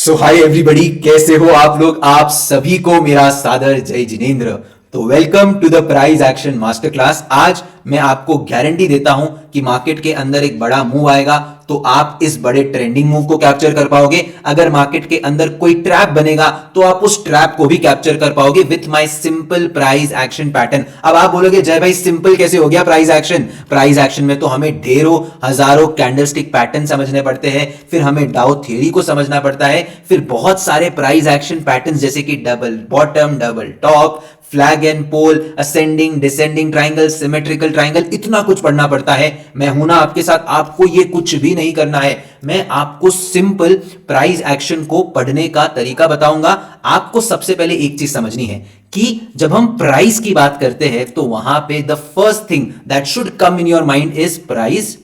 सो hi everybody, कैसे हो आप लोग। आप सभी को मेरा सादर जय जिनेंद्र। तो welcome to the price action master class. आज मैं आपको गारंटी देता हूं कि मार्केट के अंदर एक बड़ा मूव आएगा तो आप इस बड़े ट्रेंडिंग मूव को कैप्चर कर पाओगे। अगर मार्केट के अंदर कोई ट्रैप बनेगा तो आप उस ट्रैप को भी कैप्चर कर पाओगे with my simple price action pattern. अब आप बोलोगे जय भाई सिंपल कैसे हो गया प्राइस एक्शन। प्राइस एक्शन में तो हमें ढेरों हजारों कैंडलस्टिक पैटर्न समझने पड़ते हैं, फिर हमें डाउ थ्योरी को समझना पड़ता है, फिर बहुत सारे प्राइस एक्शन पैटर्न जैसे कि double bottom, double top, flag and pole, ascending descending triangle, symmetrical triangle, इतना कुछ पढ़ना पड़ता है। मैं हूं ना आपके साथ, आपको ये कुछ भी नहीं करना है। मैं आपको सिंपल प्राइस एक्शन को पढ़ने का तरीका बताऊंगा। आपको सबसे पहले एक चीज समझनी है कि जब हम प्राइस की बात करते हैं तो वहां पे the first thing that should come in your mind is price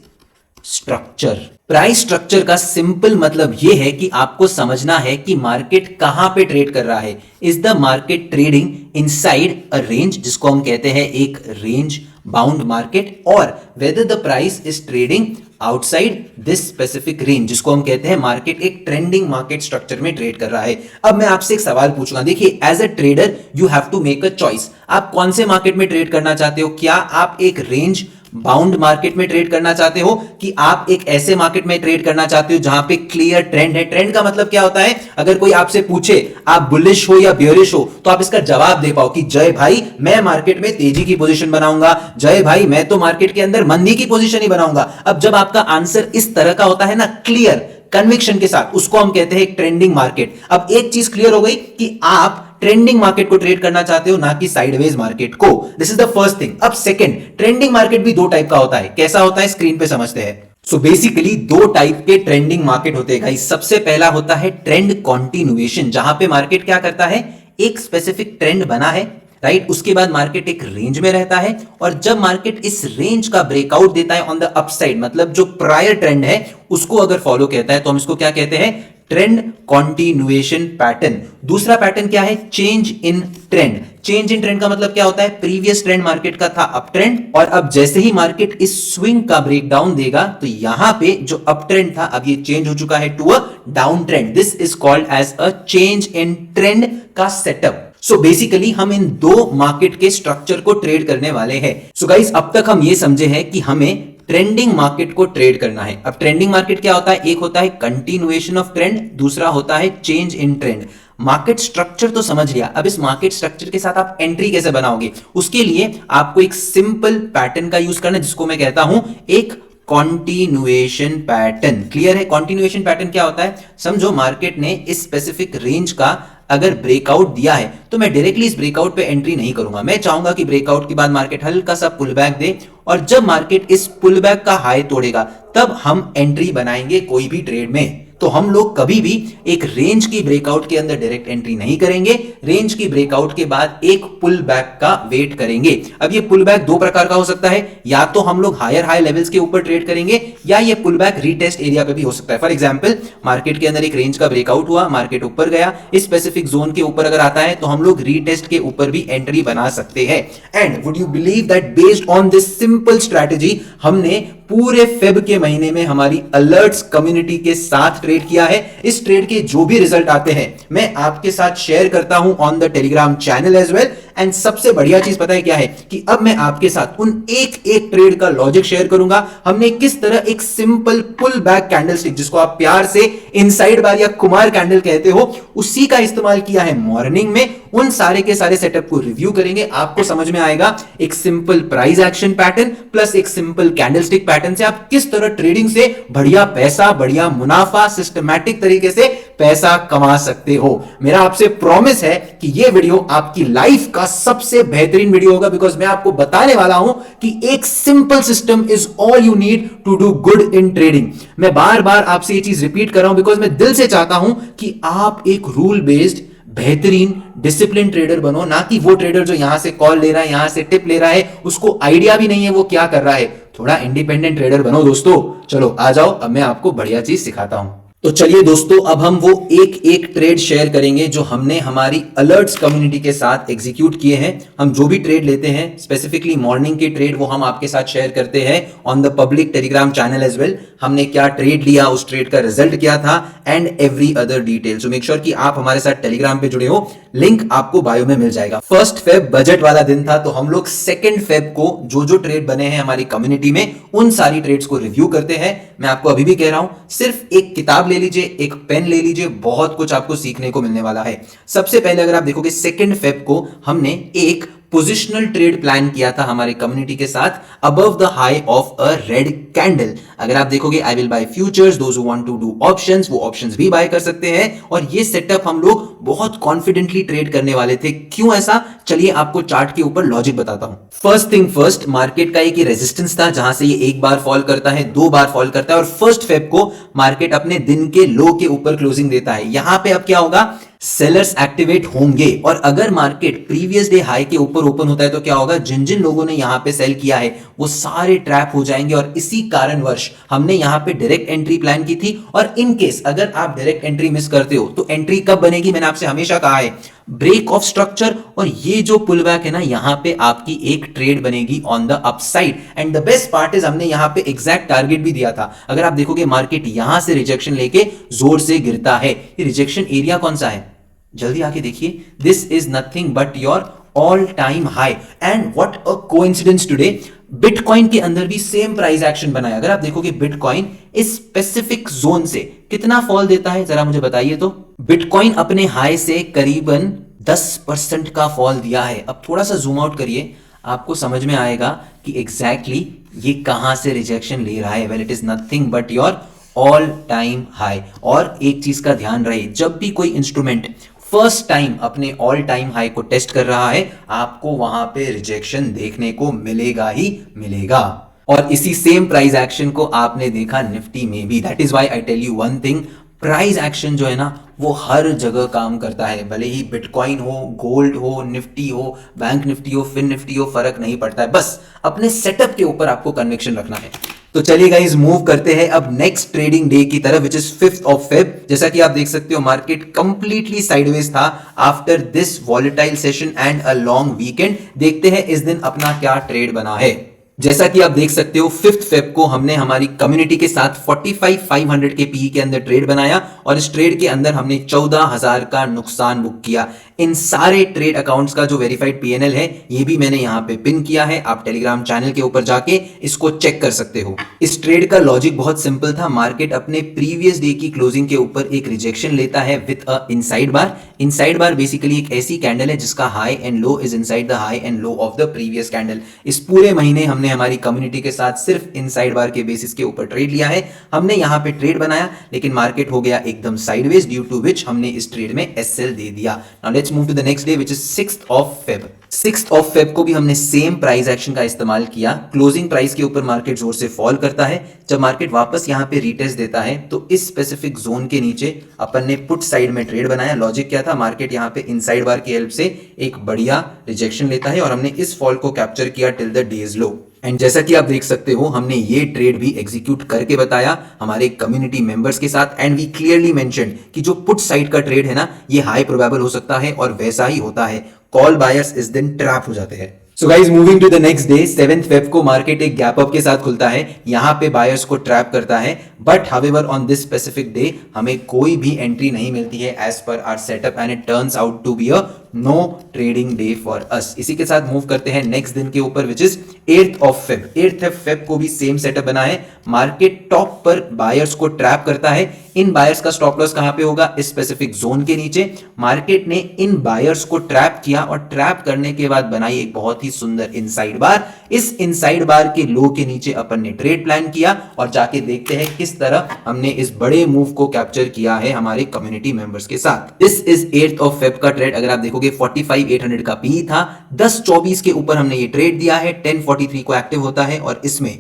structure. Price structure का सिंपल मतलब यह है कि आपको समझना है कि मार्केट कहां पे ट्रेड कर रहा है। Is the market trading inside a range, जिसको हम कहते हैं एक रेंज बाउंड मार्केट, और whether the price is trading outside this specific range, जिसको हम कहते हैं मार्केट एक ट्रेंडिंग मार्केट स्ट्रक्चर में ट्रेड कर रहा है। अब मैं आपसे एक सवाल पूछूंगा। देखिए, as a trader you have to make a choice. आप कौन से मार्केट में ट्रेड करना चाहते हो? क्या आप एक रेंज बाउंड मार्केट में ट्रेड करना चाहते हो कि आप एक ऐसे मार्केट में ट्रेड करना चाहते हो जहां पे क्लियर ट्रेंड है? ट्रेंड का मतलब क्या होता है? अगर कोई आपसे पूछे आप बुलिश हो या बियरिश हो तो आप इसका जवाब दे पाओ कि जय भाई मैं मार्केट में तेजी की पोजीशन बनाऊंगा, जय भाई मैं तो मार्केट के अंदर मंदी की पोजीशन ही बनाऊंगा। अब जब आपका आंसर इस तरह का होता है ना, क्लियर कन्विक्शन के साथ, उसको हम कहते हैं एक ट्रेंडिंग मार्केट। अब एक चीज क्लियर हो गई कि आप ट्रेंडिंग मार्केट को ट्रेड करना चाहते हो, ना कि साइडवेज मार्केट को। This is the first thing. अब सेकंड, ट्रेंडिंग मार्केट भी दो टाइप का होता है। कैसा होता है स्क्रीन पे समझते हैं। सो बेसिकली दो टाइप के ट्रेंडिंग मार्केट होते हैं गाइस। सबसे पहला होता है ट्रेंड कंटिन्यूएशन, जहां पे मार्केट क्या करता है, एक स्पेसिफिक ट्रेंड बना है, राइट, उसके बाद मार्केट एक रेंज में रहता है, और जब मार्केट इस रेंज का ब्रेकआउट देता है ऑन द अपसाइड, मतलब जो प्रायर ट्रेंड है उसको अगर फॉलो करता है, तो हम इसको क्या कहते हैं, ट्रेंड कंटिन्यूएशन पैटर्न। दूसरा पैटर्न क्या है, change in trend. Change in trend का मतलब क्या होता है, प्रीवियस ट्रेंड मार्केट का था अप ट्रेंड, और अब जैसे ही मार्केट इस स्विंग का ब्रेकडाउन देगा तो यहां पे जो अप ट्रेंड था अब ये चेंज हो चुका है to a down trend. This is called as a change in trend का सेटअप। सो बेसिकली हम इन दो मार्केट के स्ट्रक्चर को ट्रेड करने वाले हैं। सो गाइस, अब तक हम ये समझे हैं कि हमें ट्रेंडिंग मार्केट को ट्रेड करना है। अब ट्रेंडिंग मार्केट क्या होता है, एक होता है कंटिन्यूएशन ऑफ ट्रेंड, दूसरा होता है change in trend. Market structure तो समझ लिया, अब इस मार्केट स्ट्रक्चर के साथ आप एंट्री कैसे बनाओगे, उसके लिए आपको एक सिंपल पैटर्न का यूज करना है, जिसको मैं कहता हूं एक कॉन्टिन्यूएशन पैटर्न। क्लियर है? कॉन्टिन्यूएशन पैटर्न क्या होता है, समझो मार्केट ने इस स्पेसिफिक रेंज का अगर ब्रेकआउट दिया है तो मैं डायरेक्टली इस ब्रेकआउट पे एंट्री नहीं करूंगा। मैं चाहूंगा कि ब्रेकआउट के बाद मार्केट हल्का सा पुल बैक दे, और जब मार्केट इस पुल बैक का हाई तोड़ेगा तब हम एंट्री बनाएंगे कोई भी ट्रेड में। तो हम लोग कभी भी एक रेंज की ब्रेकआउट के अंदर डायरेक्ट एंट्री नहीं करेंगे, रेंज की ब्रेकआउट के बाद एक पुल बैक का वेट करेंगे। अब ये पुल बैक दो प्रकार का हो सकता है, या तो हम लोग हायर हाई लेवल्स के ऊपर ट्रेड करेंगे, या ये पुल बैक रीटेस्ट एरिया पे भी हो सकता है। फॉर एग्जांपल, मार्केट के अंदर एक रेंज का ब्रेकआउट हुआ, मार्केट ऊपर गया, इस स्पेसिफिक जोन के ऊपर अगर आता है तो हम लोग रीटेस्ट के ऊपर भी एंट्री बना सकते हैं। And would you believe that based on this simple strategy हमने पूरे फेब के महीने में हमारी अलर्ट्स कम्युनिटी के साथ ट्रेड किया है। इस ट्रेड के जो भी रिजल्ट आते हैं मैं आपके साथ शेयर करता हूं on the Telegram channel as well. And सबसे बढ़िया चीज पता है क्या है कि अब मैं आपके साथ उन एक एक ट्रेड का लॉजिक शेयर करूंगा। हमने किस तरह एक सिंपल पुल बैक कैंडलस्टिक, जिसको आप प्यार से इनसाइड बार या कुमार कैंडल कहते हो, उसी का इस्तेमाल किया है मॉर्निंग में। उन सारे के सारे सेटअप को रिव्यू करेंगे, आपको समझ में आएगा एक simple price action pattern plus एक सिंपल कैंडलस्टिक पैटर्न से आप किस तरह ट्रेडिंग से बढ़िया पैसा, बढ़िया मुनाफा, सिस्टमैटिक तरीके से पैसा कमा सकते हो। मेरा आपसे प्रॉमिस है कि यह वीडियो आपकी लाइफ का सबसे बेहतरीन वीडियो होगा, बिकॉज मैं आपको बताने वाला हूं कि एक simple system is all you need to do good in trading. मैं बार बार आपसे यह चीज रिपीट कर रहा हूं बिकॉज मैं दिल से चाहता हूं कि आप एक रूल बेस्ड बेहतरीन डिसिप्लिन ट्रेडर बनो, ना कि वो ट्रेडर जो यहां से कॉल ले रहा है, यहां से टिप ले रहा है, उसको आइडिया भी नहीं है वो क्या कर रहा है। थोड़ा इंडिपेंडेंट ट्रेडर बनो दोस्तों। चलो आ जाओ, अब मैं आपको बढ़िया चीज सिखाता हूं। तो चलिए दोस्तों, अब हम वो एक एक ट्रेड शेयर करेंगे जो हमने हमारी अलर्ट्स कम्युनिटी के साथ एग्जीक्यूट किए हैं। हम जो भी ट्रेड लेते हैं, स्पेसिफिकली मॉर्निंग के ट्रेड, वो हम आपके साथ शेयर करते हैं on the public Telegram channel as well. हमने क्या ट्रेड लिया, उस ट्रेड का रिजल्ट क्या था, and every other detail. So make sure कि आप हमारे साथ टेलीग्राम पे जुड़े हो, लिंक आपको बायो में मिल जाएगा। 1 फेब बजट वाला दिन था, तो हम लोग 2 फेब को जो जो ट्रेड बने हैं हमारी कम्युनिटी में, उन सारी ट्रेड्स को रिव्यू करते हैं। मैं आपको अभी भी कह रहा हूं, सिर्फ एक किताब ले लीजिए, एक पेन ले लीजिए, बहुत कुछ आपको सीखने को मिलने वाला है। सबसे पहले अगर आप देखोगे 2 फेब को हमने एक पोजिशनल ट्रेड प्लान किया था हमारे कम्युनिटी के साथ, above the high of a red candle. अगर आप देखोगे, I will buy futures, those who want to do options, वो ऑप्शंस भी बाय कर सकते हैं। और ये सेटअप हम लोग बहुत कॉन्फिडेंटली ट्रेड करने वाले थे। क्यों ऐसा, चलिए आपको चार्ट के ऊपर लॉजिक बताता हूं। फर्स्ट थिंग फर्स्ट, मार्केट का एक रेजिस्टेंस था जहां से ये एक बार फॉल करता है, 2 बार फॉल करता है, और 1 फेब को मार्केट अपने दिन के लो के ऊपर क्लोजिंग देता है। यहां पे अब क्या होगा, सेलर्स एक्टिवेट होंगे, और अगर मार्केट प्रीवियस डे हाई के ऊपर ओपन होता है तो क्या होगा, जिन जिन लोगों ने यहां पे सेल किया है वो सारे ट्रैप हो जाएंगे। और इसी कारणवश हमने यहां पे डायरेक्ट एंट्री प्लान की थी। और इन केस अगर आप डायरेक्ट एंट्री मिस करते हो तो एंट्री कब बनेगी, मैंने आपसे हमेशा कहा है, ब्रेक ऑफ स्ट्रक्चर, और ये जो पुल बैक है ना, यहां पे आपकी एक ट्रेड बनेगी on the upside. And the best part is, हमने यहां पे एग्जैक्ट टारगेट भी दिया था। अगर आप देखोगे मार्केट यहां से रिजेक्शन लेके जोर से गिरता है। ये रिजेक्शन एरिया कौन सा है, जल्दी आके देखिए, this is nothing but your all time high. And what a coincidence today, bitcoin के अंदर भी सेम प्राइस एक्शन बनाया। अगर आप देखोगे बिटकॉइन इस स्पेसिफिक जोन से कितना फॉल देता है, जरा मुझे बताइए तो। बिटकॉइन अपने हाई से करीबन 10% का फॉल दिया है। अब थोड़ा सा जूम आउट करिए, आपको समझ में आएगा कि एग्जैक्टली ये कहां से रिजेक्शन ले रहा है। Well, it is nothing but your all time high. और एक चीज का ध्यान रहे, जब भी कोई इंस्ट्रूमेंट फर्स्ट टाइम अपने ऑल टाइम हाई को टेस्ट कर रहा है, आपको वहां पे रिजेक्शन देखने को मिलेगा ही मिलेगा। और इसी सेम प्राइस एक्शन को आपने देखा निफ्टी में भी। That is why I tell you one thing, price action जो है ना, वो हर जगह काम करता है। भले ही बिटकॉइन हो, गोल्ड हो, निफ्टी हो, बैंक निफ्टी हो, फिन निफ्टी हो, फर्क नहीं पड़ता है। बस अपने सेटअप के ऊपर आपको कन्विक्शन रखना है। तो चलिए गाइस, मूव करते हैं अब नेक्स्ट ट्रेडिंग डे की तरफ, which is 5th of Feb. जैसा कि आप देख सकते हो, मार्केट कंप्लीटली साइडवेज था after this volatile session and a long weekend. देखते हैं इस दिन अपना क्या ट्रेड बना है। जैसा कि आप देख सकते हो, 5th फेब को हमने हमारी कम्युनिटी के साथ 45,500 के पीई के अंदर ट्रेड बनाया, और इस ट्रेड के अंदर हमने 14,000 का नुकसान बुक किया। इन सारे ट्रेड अकाउंट्स का जो वेरीफाइड पीएनएल है, ये भी मैंने यहां पे पिन किया है। आप टेलीग्राम चैनल के ऊपर जाके इसको चेक कर सकते हो। इस ट्रेड का लॉजिक बहुत सिंपल था। मार्केट अपने प्रीवियस डे की क्लोजिंग के ऊपर एक रिजेक्शन लेता है with a inside bar. Inside bar basically एक ऐसी कैंडल है जिसका high and low is inside the high and low of the previous candle. इस पूरे महीने हमने हमारी कम्युनिटी के साथ सिर्फ इनसाइड बार के बेसिस के ऊपर ट्रेड लिया है। हमने यहां पे ट्रेड बनाया, लेकिन मार्केट हो गया एकदम साइडवेज, ड्यू टू विच हमने इस ट्रेड में एसएल दे दिया। Now let's move to the next day, which is 6th of Feb. 6th of Feb को भी हमने सेम प्राइस एक्शन का इस्तेमाल किया। क्लोजिंग प्राइस के ऊपर मार्केट जोर से फॉल करता है। जब मार्केट वापस यहां पे रीटेस्ट देता है, तो इस स्पेसिफिक जोन के नीचे अपन ने पुट साइड में ट्रेड बनाया। लॉजिक क्या था, मार्केट यहां पे इनसाइड बार की हेल्प से एक बढ़िया रिजेक्शन लेता है, और हमने इस फॉल को कैप्चर किया till the days low. And जैसा कि आप देख सकते हो, हमने ये ट्रेड भी एग्जीक्यूट करके बताया हमारे कम्युनिटी मेंबर्स के साथ। एंड वी क्लियरली मेंशन्ड कि जो पुट साइड का ट्रेड है ना, ये हाई प्रोबेबल हो सकता है, और वैसा ही होता है। कॉल बायर्स इस दिन ट्रैप हो जाते हैं। So guys, moving to the next day, 7th Feb को मार्केट एक गैप अप के साथ खुलता है। यहां पे बायर्स को ट्रैप करता है, but however on this specific day हमें कोई भी एंट्री नहीं मिलती है एज पर our setup, and it turns out to be a no trading day for us. इसी के साथ मूव करते हैं नेक्स्ट दिन के ऊपर, which is 8th of Feb. 8th Feb को भी सेम सेटअप बना है। मार्केट टॉप पर बायर्स को ट्रैप करता है। इन बायर्स का स्टॉप लॉस कहां पे होगा, इस स्पेसिफिक जोन के नीचे। मार्केट ने इन बायर्स को ट्रैप किया, और ट्रैप करने के बाद बनाई एक बहुत ही सुंदर इनसाइड बार। इस इनसाइड बार के लो के नीचे अपन ने ट्रेड प्लान किया, और जाके देखते हैं किस तरह हमने इस बड़े मूव को कैप्चर किया है हमारे कम्युनिटी मेंबर्स के साथ। This is 8th of Feb का ट्रेड। अगर आप देखोगे 45,800 का पी था, 10:24 के ऊपर हमने ये ट्रेड दिया है। 10:43 को एक्टिव होता है, और इसमें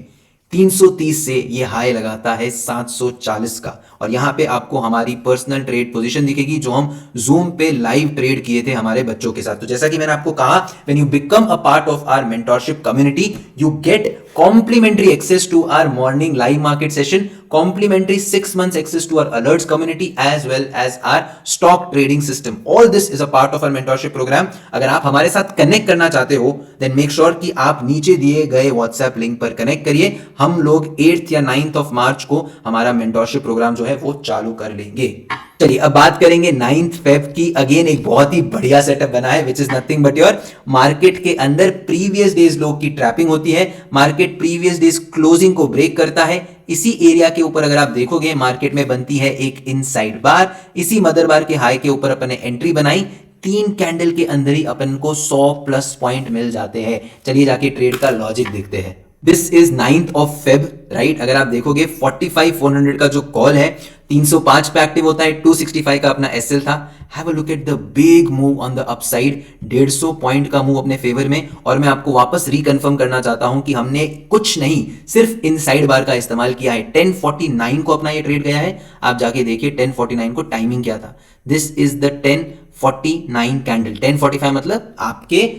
330 से ये हाई लगाता है 740 का। और यहां पे आपको हमारी पर्सनल ट्रेड पोजीशन दिखेगी, जो हम जूम पे लाइव ट्रेड किए थे हमारे बच्चों के साथ। तो जैसा कि मैंने आपको कहा, when you become a part of our mentorship community, you get complimentary access to our morning live market session. complimentary 6 months access to our alerts community as well as our stock trading system. All this is a part of our mentorship program. अगर आप हमारे साथ connect करना चाहते हो then make sure कि आप नीचे दिए गए WhatsApp लिंक पर कनेक्ट करिए. हम लोग 8th या 9th ऑफ मार्च को हमारा मेंटरशिप प्रोग्राम जो है वो चालू कर लेंगे. चलिए अब बात करेंगे 9th फेब की. अगेन एक बहुत ही बढ़िया सेटअप बना है which is nothing but your market के अंदर प्रीवियस डेज लो की ट्रैपिंग होती है. मार्केट प्रीवियस डेज क्लोजिंग को ब्रेक करता है. इसी एरिया के ऊपर अगर आप देखोगे मार्केट में बनती है एक इनसाइड बार. इसी मदर बार के हाई के ऊपर अपन ने एंट्री बनाई. 3 कैंडल के अंदर ही अपन को 100 प्लस पॉइंट मिल जाते हैं. चलिए जाके ट्रेड का लॉजिक देखते हैं. This is 9th of Feb right. अगर आप देखोगे 45,400 का जो कॉल है 305 पे एक्टिव होता है. 265 का अपना एसएल था. Have a look at the big move on the upside. 150 point का मूव अपने फेवर में. और मैं आपको वापस रिकन्फर्म करना चाहता हूं कि हमने कुछ नहीं सिर्फ इनसाइड बार का इस्तेमाल किया है. 1049 को अपना ये ट्रेड गया है. आप जाके देखिए 1049 को टाइमिंग क्या था. This is the 1049 candle. 1045 मतलब आपके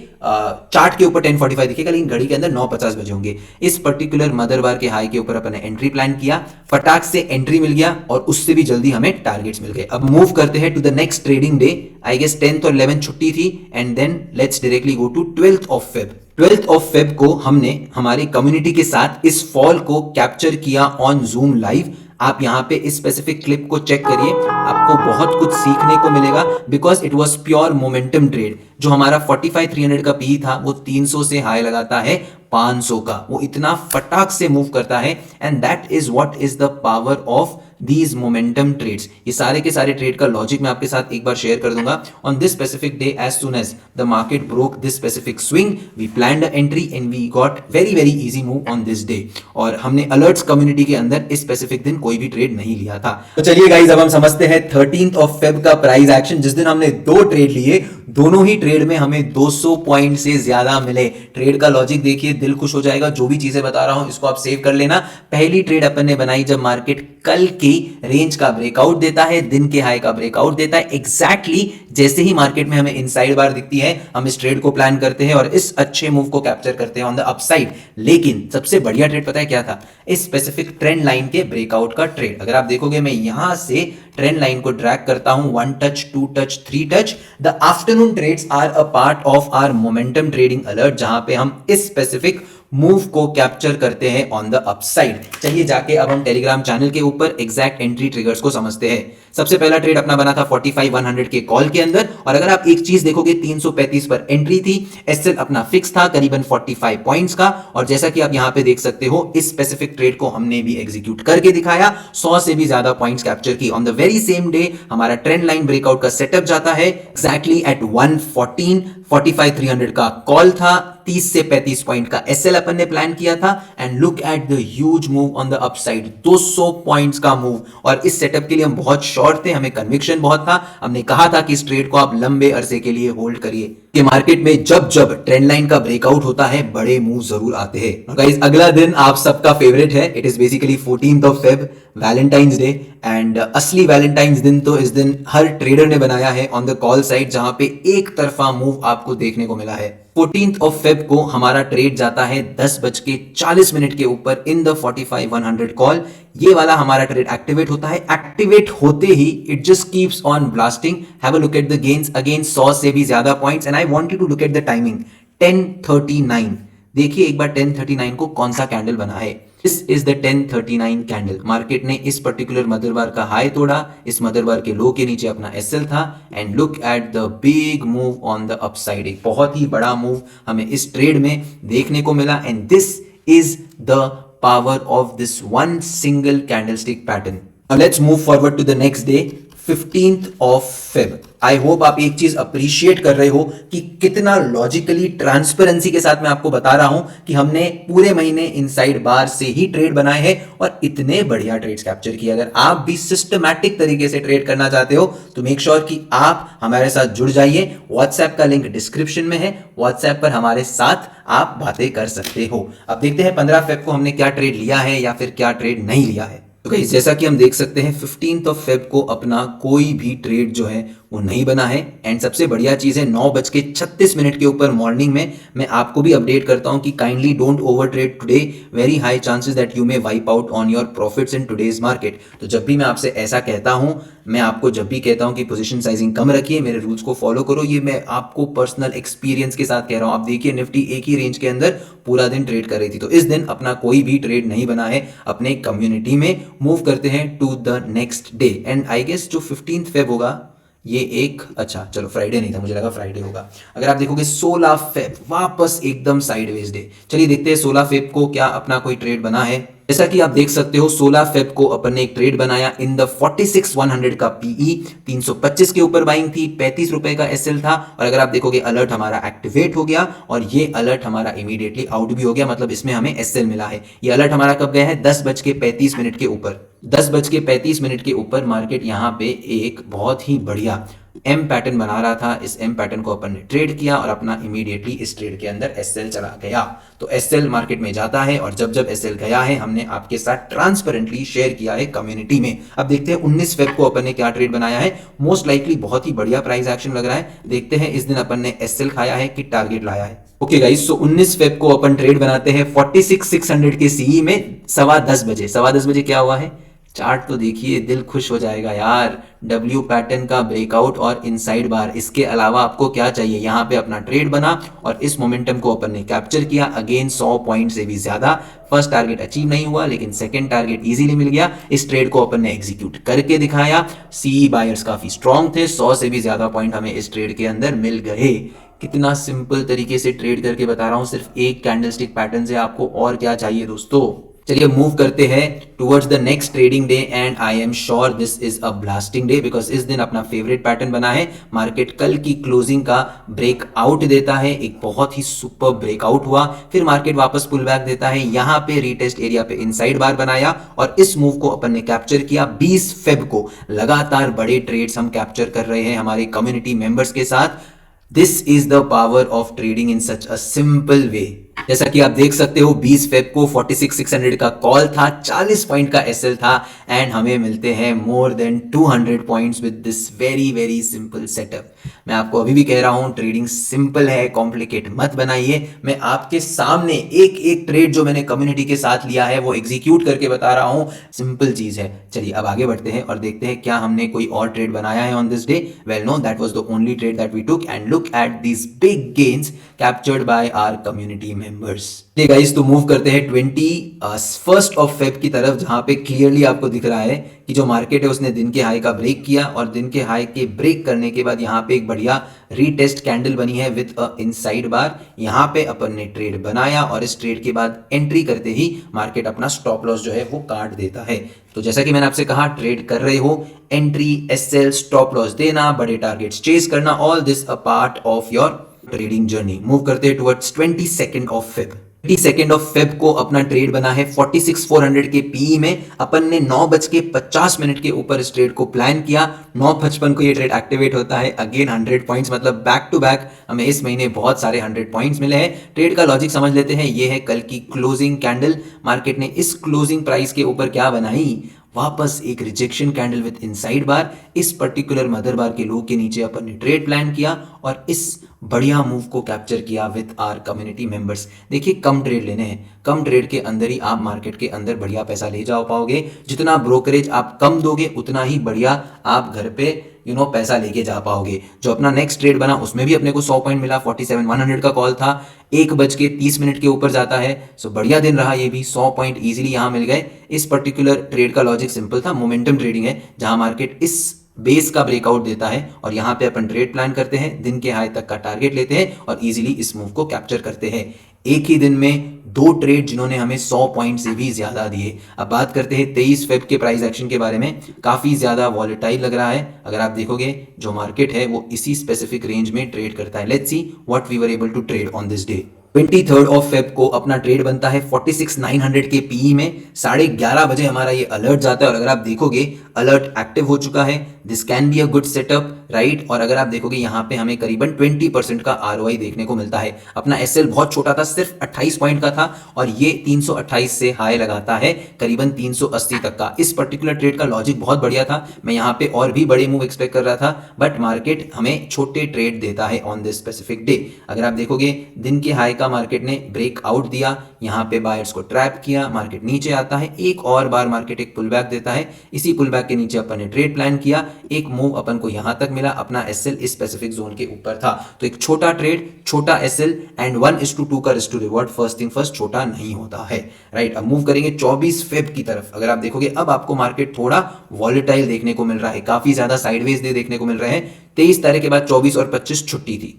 चार्ट के ऊपर 1045 दिखेगा लेकिन घड़ी के अंदर 9:50 बजे होंगे. इस पर्टिकुलर मदर बार के हाई के ऊपर अपन ने एंट्री प्लान किया. फटाक से एंट्री मिल गया और उससे भी जल्दी हमें टारगेट्स मिल गए. अब मूव करते हैं to the next trading day. I guess 10th और 11th छुट्टी थी and then let's directly go to 12th of Feb. 12th of Feb को हमने हमारी कम्युनिटी के साथ इस फॉल को कैप्चर किया ऑन जूम लाइव. आप यहां पे इस स्पेसिफिक क्लिप को चेक करिए. आपको बहुत कुछ सीखने को मिलेगा because it was pure momentum trade. जो हमारा 45,300 का पी था वो 300 से हाई लगाता है 500 का. वो इतना फटाक से मूव करता है and that is what is the power of these momentum trades. ये सारे के सारे ट्रेड का लॉजिक मैं आपके साथ एक बार शेयर कर दूंगा. On this specific day, as soon as the market broke this specific swing, we planned an entry and we got very easy move on this day. और हमने alerts कम्युनिटी के अंदर इस स्पेसिफिक दिन कोई भी ट्रेड नहीं लिया था. तो चलिए गाइस अब हम समझते हैं 13th ऑफ फेब का प्राइस एक्शन. जिस दिन हमने 2 ट्रेड लिए दोनों ही ट्रेड में हमें 200 पॉइंट से ज्यादा मिले. ट्रेड का लॉजिक देखिए, दिल खुश हो जाएगा. जो भी चीजें बता रहा हूं इसको आप सेव कर लेना. पहली ट्रेड अपन ने बनाई जब मार्केट कल की रेंज का ब्रेकआउट देता है, दिन के हाई का ब्रेकआउट देता है. एग्जैक्टली जैसे ही मार्केट में हमें इनसाइड बार दिखती है हम इस ट्रेड को प्लान करते हैं और इस अच्छे मूव को कैप्चर करते हैं ऑन द अपसाइड. लेकिन सबसे बढ़िया ट्रेड पता है क्या था? इस स्पेसिफिक ट्रेंड लाइन के ब्रेकआउट का ट्रेड. अगर आप देखोगे मैं यहां से ट्रेंड लाइन को ड्रैग करता हूं 1 touch 2 touch 3 touch. The afternoon trades are a part of our momentum trading alert जहां पे हम इस स्पेसिफिक मूव को कैप्चर करते हैं ऑन द अपसाइड. चलिए जाके अब हम टेलीग्राम चैनल के ऊपर एग्जैक्ट एंट्री ट्रिगर्स को समझते हैं. सबसे पहला ट्रेड अपना बना था 45,100 के कॉल के अंदर. और अगर आप एक चीज देखोगे 335 पर एंट्री थी. एसएल अपना फिक्स था करीबन 45 पॉइंट्स का. और जैसा कि आप यहां पे देख सकते हो इस स्पेसिफिक ट्रेड को हमने भी एग्जीक्यूट करके दिखाया. 100 से भी ज्यादा पॉइंट्स कैप्चर की. On the very same day हमारा ट्रेंड लाइन ब्रेकआउट का सेटअप जाता है एग्जैक्टली एट 114. 45,300 का कॉल था. 30 से 35 पॉइंट का एसएल अपन ने प्लान किया था. And look at the huge move on the upside. 200 points का मूव. और इस सेटअप के लिए हम बहुत शॉर्ट थे. हमें कन्विक्शन बहुत था. हमने कहा था कि इस ट्रेड को आप लंबे अरसे के लिए होल्ड करिए. ये मार्केट में जब जब ट्रेंड लाइन का ब्रेकआउट होता है बड़े मूव जरूर आते हैं. गाइस अगला दिन आप सबका फेवरेट है. It is basically 14th of Feb, Valentine's day. And असली वैलेंटाइंस दिन तो इस दिन हर ट्रेडर ने बनाया है ऑन द कॉल साइड जहां पे एक तरफा मूव आपको देखने को मिला है. 14th ऑफ फेब को हमारा ट्रेड जाता है 10:40 के ऊपर इन द 45,100 कॉल. ये वाला हमारा ट्रेड एक्टिवेट होता है. एक्टिवेट होते ही it just keeps on blasting. Have a look at the gains. Again 100 से भी ज्यादा points. And I want you to look at the timing 10:39. देखिए एक बार 10:39 को कौन सा कैंडल बना है. This is the 10:39 candle. Market ने इस पर्टिकुलर मदरबार का हाई तोड़ा. इस मदरबार के लो के नीचे अपना एसएल था. And look at the big move on the upside. एक बहुत ही बड़ा मूव हमें इस ट्रेड में देखने को मिला. And this is the power of this one single candlestick pattern. Now let's move forward to the next day, 15th of Feb. I hope आप एक चीज अप्रिशिएट कर रहे हो कि कितना लॉजिकली ट्रांसपेरेंसी के साथ मैं आपको बता रहा हूं कि हमने पूरे महीने इनसाइड बार से ही ट्रेड बनाए हैं और इतने बढ़िया ट्रेड्स कैप्चर किए. अगर आप भी सिस्टमैटिक तरीके से ट्रेड करना चाहते हो तो मेक श्योर कि आप हमारे साथ जुड़ जाइए. व्हाट्सएप का लिंक डिस्क्रिप्शन में है. व्हाट्सएप पर हमारे साथ आप बातें कर सकते हो. अब देखते हैं 15 फेब को हमने क्या ट्रेड लिया है या फिर क्या ट्रेड नहीं लिया है. तो गाइस जैसा कि हम देख सकते हैं 15th ऑफ फेब को अपना कोई भी ट्रेड जो है वो नहीं बना है। एंड सबसे बढ़िया चीज़ है 9:36 के ऊपर मॉर्निंग में मैं आपको भी अपडेट करता हूं कि kindly don't over trade today, very high chances that you may wipe out on your profits in today's market. तो जब भी मैं आपसे ऐसा कहता हूं, मैं आपको जब भी कहता हूं कि पोजीशन साइजिंग कम रखिए, मेरे रूल्स को फॉलो करो, ये मैं आपको पर्सनल एक्सपीरियंस के साथ कह रहा हूं। आप देखिए निफ्टी एक ही रेंज के अंदर पूरा दिन ट्रेड कर रही थी, तो इस दिन अपना कोई भी ट्रेड नहीं बना है अपने कम्युनिटी में। मूव करते हैं to the next day. And I guess जो 15th फेब होगा ये एक, अच्छा चलो फ्राइडे नहीं था, मुझे लगा फ्राइडे होगा। अगर आप देखोगे 16 फेब वापस एकदम साइडवेज डे। चलिए देखते हैं 16 फेब को क्या अपना कोई ट्रेड बना है। जैसा कि आप देख सकते हो 16 फेब को अपन ने एक ट्रेड बनाया इन द 46,100 का पीई, 325 के ऊपर बाइंग थी, 35 रुपए का एसएल था। और अगर आप देखोगे अलर्ट हमारा एक्टिवेट हो गया और ये अलर्ट हमारा इमीडिएटली आउट भी हो गया, मतलब इसमें हमें एसएल मिला है। ये अलर्ट हमारा कब गया है? 10:35 के ऊपर। 10:35 के ऊपर मार्केट यहाँ पे एक बहुत ही बढ़िया एम पैटर्न बना रहा था। इस एम पैटर्न को अपन ने ट्रेड किया और अपना इमीडिएटली इस ट्रेड के अंदर एसएल चला गया। तो एसएल मार्केट में जाता है और जब जब एसएल गया है हमने आपके साथ ट्रांसपेरेंटली शेयर किया है कम्युनिटी में। अब देखते हैं 19 फेब को अपन ने क्या ट्रेड बनाया है। मोस्ट लाइकली बहुत ही बढ़िया प्राइस एक्शन लग रहा है। देखते हैं इस दिन अपन ने एसएल खाया है कि टारगेट लाया है। ओके गाइस, सो 19 फेब को अपन ट्रेड बनाते हैं 46,600 के सीई में 10:15 बजे। 10:15 बजे क्या हुआ है? चार्ट तो देखिए, दिल खुश हो जाएगा यार। डब्ल्यू पैटर्न का ब्रेकआउट और इनसाइड बार, इसके अलावा आपको क्या चाहिए? यहाँ पे अपना ट्रेड बना और इस मोमेंटम को अपन ने कैप्चर किया। अगेन 100 पॉइंट से भी ज्यादा। फर्स्ट टारगेट अचीव नहीं हुआ लेकिन सेकंड टारगेट इजीली मिल गया। इस ट्रेड को अपन ने एग्जीक्यूट करके दिखाया। सीई बायर्स काफी स्ट्रॉन्ग थे, 100 से भी ज्यादा पॉइंट हमें इस ट्रेड के अंदर मिल गए। कितना सिंपल तरीके से ट्रेड करके बता रहा हूं, सिर्फ एक कैंडलस्टिक पैटर्न से। आपको और क्या चाहिए दोस्तों? चलिए मूव करते हैं towards the next trading day and I am sure this is a blasting day because इस दिन अपना फेवरेट पैटर्न बना है। मार्केट कल की क्लोजिंग का ब्रेकआउट देता है, एक बहुत ही सुपर ब्रेकआउट हुआ, फिर मार्केट वापस पुल बैक देता है। यहां पे रीटेस्ट एरिया पे इनसाइड बार बनाया और इस मूव को अपन ने कैप्चर किया 20 फेब को। लगातार बड़े ट्रेड्स हम कैप्चर कर रहे हैं हमारे कम्युनिटी मेंबर्स के साथ। This is the power of trading in such a simple way. जैसा कि आप देख सकते हो 20 फेब को 46,600 का कॉल था, 40 पॉइंट का एसएल था एंड हमें मिलते हैं more than 200 points with this very very simple setup. मैं आपको अभी भी कह रहा हूं ट्रेडिंग सिंपल है, कॉम्प्लिकेट मत बनाइए। मैं आपके सामने एक एक ट्रेड जो मैंने कम्युनिटी के साथ लिया है वो एग्जीक्यूट करके बता रहा हूं, सिंपल चीज है। चलिए अब आगे बढ़ते हैं और देखते हैं क्या हमने कोई और ट्रेड बनाया है on this day. Well no, that was the only trade that we took and look at these big gains captured by our community members. ठीक है गाइस, तो मूव करते हैं 21st ऑफ फेब की तरफ, जहां पे क्लियरली आपको दिख रहा है कि जो मार्केट है उसने दिन के हाई का ब्रेक किया और दिन के हाई के ब्रेक करने के बाद यहाँ पे एक बढ़िया रीटेस्ट कैंडल बनी है विद अ इनसाइड बार। यहाँ पे अपन ने ट्रेड बनाया और इस ट्रेड के बाद एंट्री करते ही मार्केट अपना स्टॉप लॉस जो है वो काट देता है। तो जैसा कि मैंने आपसे कहा, ट्रेड कर रहे हो, एंट्री, एसएल, स्टॉप लॉस देना, बड़े टारगेट्स चेस करना, all this a part of your trading journey. Move करते हैं towards 22nd of Feb. 22nd of Feb को अपना ट्रेड बना है 46,400 के पीई में। अपन ने 9:50 के ऊपर इस ट्रेड को प्लान किया। 9:55 को ये ट्रेड एक्टिवेट होता है। अगेन 100 पॉइंट्स, मतलब बैक टू बैक हमें इस महीने बहुत सारे 100 पॉइंट्स मिले हैं। ट्रेड का लॉजिक समझ लेते हैं। ये है कल की क्लोजिंग कैंडल। मार्केट ने इस क्लोजिंग प्राइस के ऊपर क्या बनाई? वापस एक rejection candle with inside bar. इस पर्टिकुलर मदर बार के लो के नीचे अपन ने ट्रेड प्लान किया और इस बढ़िया मूव को कैप्चर किया विद आवर कम्युनिटी मेंबर्स। देखिए कम ट्रेड लेने हैं, कम ट्रेड के अंदर ही आप मार्केट के अंदर बढ़िया पैसा ले जा पाओगे। जितना ब्रोकरेज आप कम दोगे उतना ही बढ़िया आप घर पे पैसा लेके जा पाओगे। जो अपना नेक्स्ट ट्रेड बना उसमें भी अपने को 100 पॉइंट मिला। 47,100 का कॉल था, 1:30 के ऊपर जाता है। सो बढ़िया दिन रहा ये भी, 100 पॉइंट इजीली यहाँ मिल गए। इस पर्टिकुलर ट्रेड का लॉजिक सिंपल था, मोमेंटम ट्रेडिंग है जहां मार्केट इस बेस का ब्रेकआउट देता है और यहाँ पे अपन ट्रेड प्लान करते हैं, दिन के हाई तक का टारगेट लेते हैं और इजीली इस मूव को कैप्चर करते हैं। एक ही दिन में 2 ट्रेड जिन्होंने हमें 100 पॉइंट से भी ज्यादा दिए। अब बात करते हैं 23 फेब के प्राइस एक्शन के बारे में। काफी ज्यादा वॉलेटाइल लग रहा है। अगर आप देखोगे जो मार्केट है वो इसी स्पेसिफिक रेंज में ट्रेड करता है। Let's see what we were able to trade on this day. 23 Feb को अपना ट्रेड बनता है 46,900 के पीई में। 11:30 बजे हमारा ये अलर्ट जाता है और अगर आप देखोगे अलर्ट एक्टिव हो चुका है। This can be a good setup, right. और अगर आप देखोगे यहाँ पे हमें करीबन 20% का आरओआई देखने को मिलता है। अपना एसएल बहुत छोटा था, सिर्फ 28 पॉइंट का था और ये 328 से हाई लगाता है करीबन 380 तक का। इस पर्टिकुलर ट्रेड का लॉजिक बहुत बढ़िया था। मैं यहाँ पे और भी बड़े मूव एक्सपेक्ट कर रहा था, बट मार्केट हमें छोटे ट्रेड देता है ऑन दिस स्पेसिफिक डे। अगर आप देखोगे दिन के हाई का मार्केट ने ब्रेकआउट दिया, यहाँ पे बायर्स को ट्रैप किया, मार्केट नीचे आता है, एक और बार मार्केट एक पुल बैक देता है। इसी पुल बैक के नीचे अपन ने ट्रेड प्लान किया, एक मूव अपन को यहां तक मिला, अपना एसएल इस स्पेसिफिक जोन के ऊपर था। तो एक छोटा ट्रेड, छोटा एसएल एंड 1:2 का risk to reward, first thing first, छोटा नहीं होता है, राइट। अब मूव करेंगे 24 फेब की तरफ। अगर आप देखोगे अब आपको मार्केट थोड़ा वॉलेटाइल देखने को मिल रहा है, काफी ज्यादा साइडवेज डे देखने को मिल रहे हैं। 23 तारीख के बाद 24 और 25 छुट्टी थी।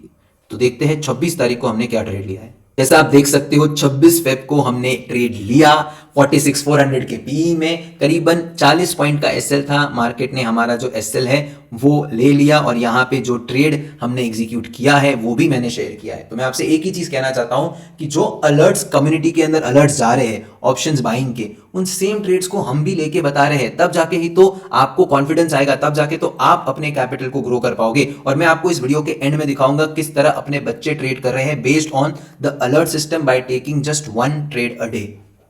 तो देखते हैं 26 तारीख को हमने क्या ट्रेड लिया है। जैसा आप देख सकते हो 26 फेब को हमने ट्रेड लिया 46,400 के पीई में। करीबन 40 पॉइंट का एसएल था। मार्केट ने हमारा जो एसएल है वो ले लिया और यहाँ पे जो ट्रेड हमने एग्जीक्यूट किया है वो भी मैंने शेयर किया है। तो मैं आपसे एक ही चीज कहना चाहता हूं कि जो अलर्ट्स कम्युनिटी के अंदर अलर्ट्स जा रहे हैं ऑप्शंस बाइंग के, उन सेम ट्रेड्स को हम भी लेके बता रहे हैं। तब जाके ही तो आपको कॉन्फिडेंस आएगा, तब जाके तो आप अपने कैपिटल को ग्रो कर पाओगे। और मैं आपको इस वीडियो के एंड में दिखाऊंगा किस तरह अपने बच्चे ट्रेड कर रहे हैं based on the alert system by taking just 1 trade a day.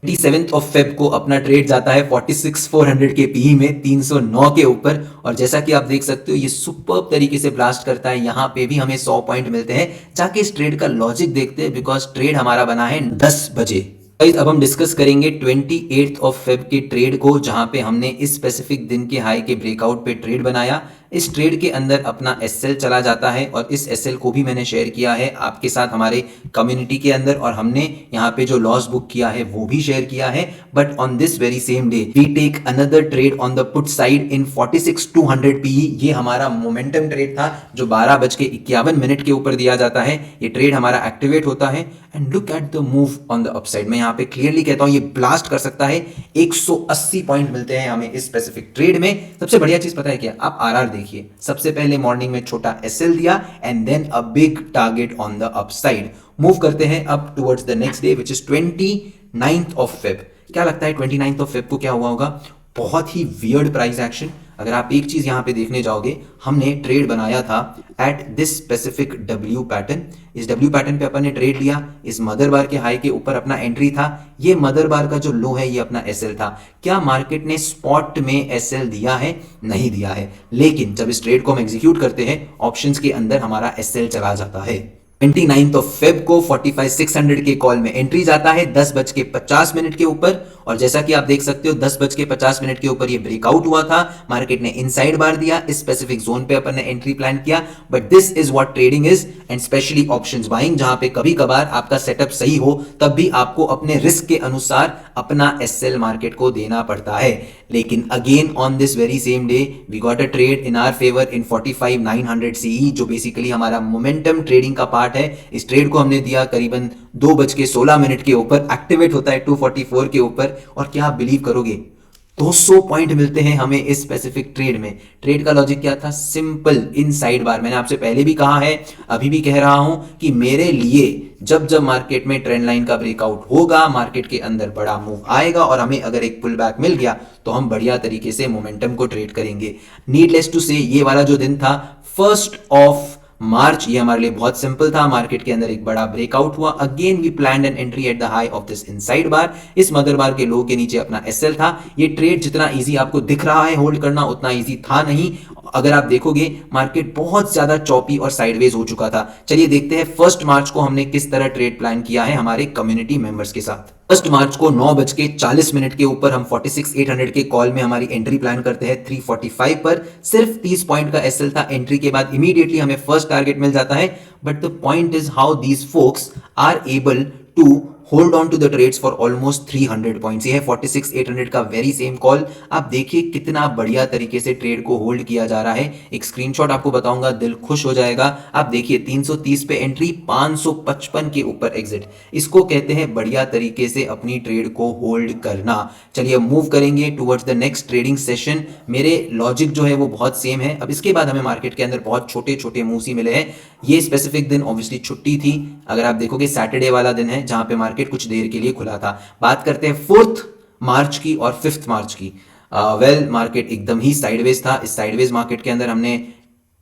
27 Feb को अपना ट्रेड जाता है 46,400 के पीई में 309 के ऊपर और जैसा कि आप देख सकते हो ये सुपर्ब तरीके से ब्लास्ट करता है। यहां पे भी हमें 100 पॉइंट मिलते हैं। जाके इस ट्रेड का लॉजिक देखते हैं, बिकॉज ट्रेड हमारा बना है 10 बजे। अब हम डिस्कस करेंगे 28 फेब के ट्रेड को, जहां पे हमने इस स्पेसिफिक दिन के हाई के ब्रेकआउट पे ट्रेड बनाया। इस ट्रेड के अंदर अपना एसएल चला जाता है और इस एसएल को भी मैंने शेयर किया है आपके साथ हमारे कम्युनिटी के अंदर और हमने यहाँ पे जो लॉस बुक किया है वो भी शेयर किया है। But on this very same day we take another trade on the put side in 46,200 PE. ये हमारा मोमेंटम ट्रेड था जो 12:51 के ऊपर दिया जाता है। ये ट्रेड हमारा एक्टिवेट होता है and look at the move on the upside. मैं यहाँ पे क्लियरली कहता हूँ ये ब्लास्ट कर सकता है। 180 पॉइंट मिलते हैं हमें इस स्पेसिफिक ट्रेड में। सबसे बढ़िया चीज पता है क्या, आप आरआर देखिए। सबसे पहले मॉर्निंग में छोटा एसएल दिया and then a big target on the upside. Move करते हैं up towards the next day which is 29 Feb. क्या लगता है 29 फेब को क्या हुआ होगा? बहुत ही वियर्ड प्राइस एक्शन। अगर आप एक चीज यहां पे देखने जाओगे, हमने ट्रेड बनाया था at this specific W pattern. इस डब्ल्यू पैटर्न पे अपन ने ट्रेड लिया। इस मदर बार के हाई के ऊपर अपना एंट्री था। ये मदर बार का जो लो है ये अपना एसएल था। क्या मार्केट ने स्पॉट में एसएल दिया है? नहीं दिया है। लेकिन जब इस ट्रेड को हम एग्जीक्यूट करते हैं ऑप्शंस के अंदर हमारा एसएल चला जाता है। 29 फेब को 45,600 के कॉल में एंट्री जाता है 10:50 के ऊपर और जैसा कि आप देख सकते हो 10:50 के ऊपर ये ब्रेकआउट हुआ था। मार्केट ने इनसाइड बार दिया। इस स्पेसिफिक जोन पे अपन ने एंट्री प्लान किया। But this is what trading is and specially options buying, जहां पे कभी कभार आपका सेटअप सही हो तब भी आपको अपने रिस्क के अनुसार अपना एसएल मार्केट को देना पड़ता है। लेकिन again on this very same day we got a trade in our favour in 45,900 CE, जो बेसिकली हमारा मोमेंटम ट्रेडिंग का पार्ट है। इस ट्रेड को हमने दिया करीबन 2:16 के ऊपर, एक्टिवेट होता है 244 के ऊपर और क्या आप बिलीव करोगे 200 पॉइंट मिलते हैं हमें इस स्पेसिफिक ट्रेड में। ट्रेड का लॉजिक क्या था? सिंपल, इनसाइड बार। मैंने आपसे पहले भी कहा है, अभी भी कह रहा हूं कि मेरे लिए जब जब मार्केट में ट्रेंड लाइन का ब्रेकआउट होगा, मार्केट के अंदर बड़ा मूव आएगा और हमें अगर एक पुल बैक मिल गया तो हम बढ़िया तरीके से मोमेंटम को ट्रेड करेंगे। नीडलेस टू से ये वाला जो दिन था 1 मार्च, ये हमारे लिए बहुत सिंपल था। मार्केट के अंदर एक बड़ा ब्रेकआउट हुआ। Again we planned an entry at the high of this inside bar. इस मदर बार के लो के नीचे अपना एसएल था। ये ट्रेड जितना इजी आपको दिख रहा है होल्ड करना, उतना इजी था नहीं। अगर आप देखोगे मार्केट बहुत ज्यादा चॉपी और साइडवेज हो चुका था। चलिए देखते हैं 1 मार्च को हमने किस तरह ट्रेड प्लान किया है हमारे कम्युनिटी मेंबर्स के साथ। 1 मार्च को 9:40 के ऊपर हम 46,800 के कॉल में हमारी एंट्री प्लान करते हैं 345 पर। सिर्फ 30 पॉइंट का एसएल था। एंट्री के बाद इमीडिएटली हमें फर्स्ट टारगेट मिल जाता है। But the point is how these folks are able to hold on to the trades for almost 300 points. ये है 46,800 का वेरी सेम कॉल। आप देखिए कितना बढ़िया तरीके से ट्रेड को होल्ड किया जा रहा है। एक स्क्रीनशॉट आपको बताऊंगा, दिल खुश हो जाएगा। आप देखिए 330 पे एंट्री, 555 के ऊपर एग्जिट। इसको कहते हैं बढ़िया तरीके से अपनी ट्रेड को होल्ड करना। चलिए मूव करेंगे towards the next trading session. मेरे लॉजिक जो है वो बहुत सेम है। अब इसके बाद हमें मार्केट के अंदर बहुत छोटे छोटे मूव्स ही मिले हैं। ये स्पेसिफिक दिन ऑब्वियसली छुट्टी थी, अगर आप देखोगे सैटरडे वाला दिन है जहां पे मार्केट कुछ देर के लिए खुला था। बात करते हैं 4 मार्च की और 5 मार्च की। वेल मार्केट एकदम ही साइडवेज था। इस साइडवेज मार्केट के अंदर हमने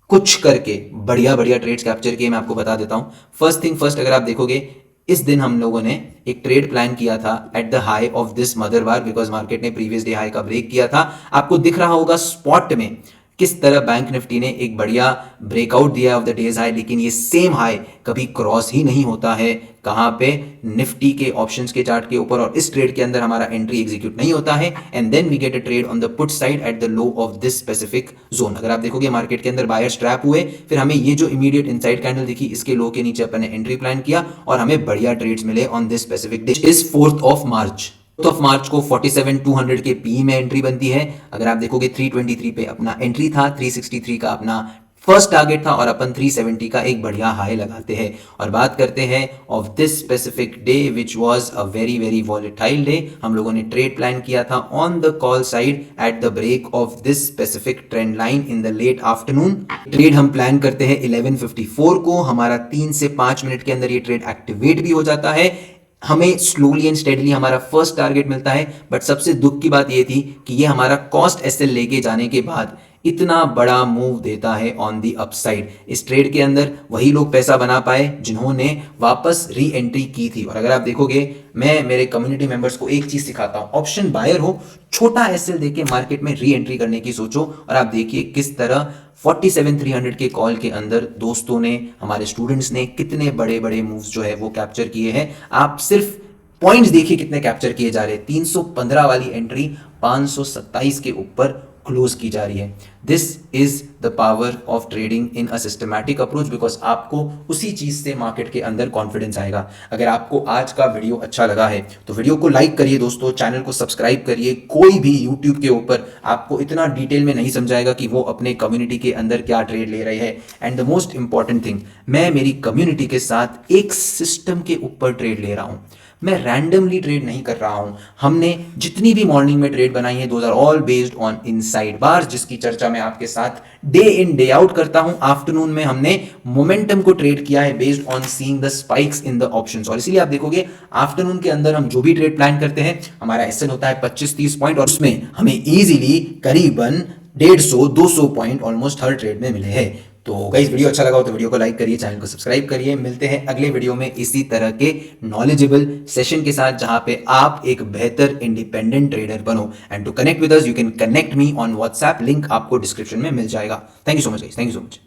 कुछ करके बढ़िया बढ़िया ट्रेड्स कैप्चर किए। मैं आपको बता देता हूं। फर्स्ट थिंग फर्स्ट, अगर आप देखोगे इस दिन हम लोगों ने एक ट्रेड प्लान किया था eight the high of this mother bar, because market ने प्रीवियस डे हाई का ब्रेक किया था। आपको दिख रहा होगा स्पॉट में किस तरह बैंक निफ्टी ने एक बढ़िया ब्रेकआउट दिया ऑफ द डेज हाई, लेकिन ये सेम हाई कभी क्रॉस ही नहीं होता है। कहां पे? निफ्टी के ऑप्शंस के चार्ट के ऊपर। और इस ट्रेड के अंदर हमारा एंट्री एग्जीक्यूट नहीं होता है and then we get a trade on the put side at the low of this specific zone. अगर आप देखोगे मार्केट के अंदर बायर्स ट्रैप हुए, फिर हमें ये जो इमीडिएट इनसाइड कैंडल दिखी, इसके लो के नीचे अपन ने एंट्री प्लान किया और हमें बढ़िया ट्रेड्स मिले on this specific day is 4th of March. Of March को 47,200 के पी में एंट्री बनती है। अगर आप देखोगे 323 पे अपना एंट्री था, 363 का अपना फर्स्ट टारगेट था और अपन 370 का एक बढ़िया हाई लगाते हैं। और बात करते हैं of this specific day which was a very very volatile day. हम लोगों ने ट्रेड प्लान किया था on the call side at the break of this specific trend line in the late afternoon. Trade हम प्लान करते हैं 11:54 को। हमारा 3 से 5 मिनट के अंदर ये ट्रेड एक्टिवेट भी हो जाता है। हमें स्लोली एंड स्टेडली हमारा फर्स्ट टारगेट मिलता है। बट सबसे दुख की बात यह थी कि ये हमारा कॉस्ट एसएल लेके जाने के बाद इतना बड़ा मूव देता है ऑन दी अपसाइड। इस ट्रेड के अंदर वही लोग पैसा बना पाए जिन्होंने वापस री एंट्री की थी। और अगर आप देखोगे, मैं मेरे कम्युनिटी मेंबर्स को एक चीज सिखाता हूं, ऑप्शन बायर हो, छोटा एसएल देके मार्केट में री एंट्री करने की सोचो। और आप देखिए किस तरह 47,300 के कॉल के अंदर दोस्तों ने, हमारे स्टूडेंट्स ने कितने बड़े बड़े मूव्स जो है वो कैप्चर किए हैं। आप सिर्फ पॉइंट्स देखिए कितने कैप्चर किए जा रहे हैं। 315 वाली एंट्री 527 के ऊपर क्लोज की जा रही है। This is the power of trading in a systematic approach, because आपको उसी चीज से मार्केट के अंदर कॉन्फिडेंस आएगा। अगर आपको आज का वीडियो अच्छा लगा है तो वीडियो को लाइक करिए दोस्तों, चैनल को सब्सक्राइब करिए। कोई भी यूट्यूब के ऊपर आपको इतना डिटेल में नहीं समझाएगा कि वो अपने कम्युनिटी के अंदर क्या ट्रेड ले रहे हैं। And the most important thing, मैं मेरी कम्युनिटी के साथ एक सिस्टम के ऊपर ट्रेड ले रहा हूं। मैं रैंडमली ट्रेड नहीं कर रहा हूं। हमने जितनी भी मॉर्निंग में ट्रेड बनाई है, those are all based on inside bars, जिसकी चर्चा मैं आपके साथ डे इन डे आउट करता हूं। आफ्टरनून में हमने मोमेंटम को ट्रेड किया है based on seeing the spikes in the options. और इसीलिए आप देखोगे आफ्टरनून के अंदर हम जो भी ट्रेड प्लान करते हैं, हमारा एसएल होता है 25-30 पॉइंट और उसमें हमें इजीली करीबन 150-200 पॉइंट ऑलमोस्ट हर ट्रेड में मिले हैं। तो गाइस, वीडियो अच्छा लगा हो तो वीडियो को लाइक करिए, चैनल को सब्सक्राइब करिए। मिलते हैं अगले वीडियो में इसी तरह के नॉलेजेबल सेशन के साथ, जहां पे आप एक बेहतर इंडिपेंडेंट ट्रेडर बनो। And to connect with us you can connect me on WhatsApp, link आपको डिस्क्रिप्शन में मिल जाएगा। Thank you so much guys, thank you so much.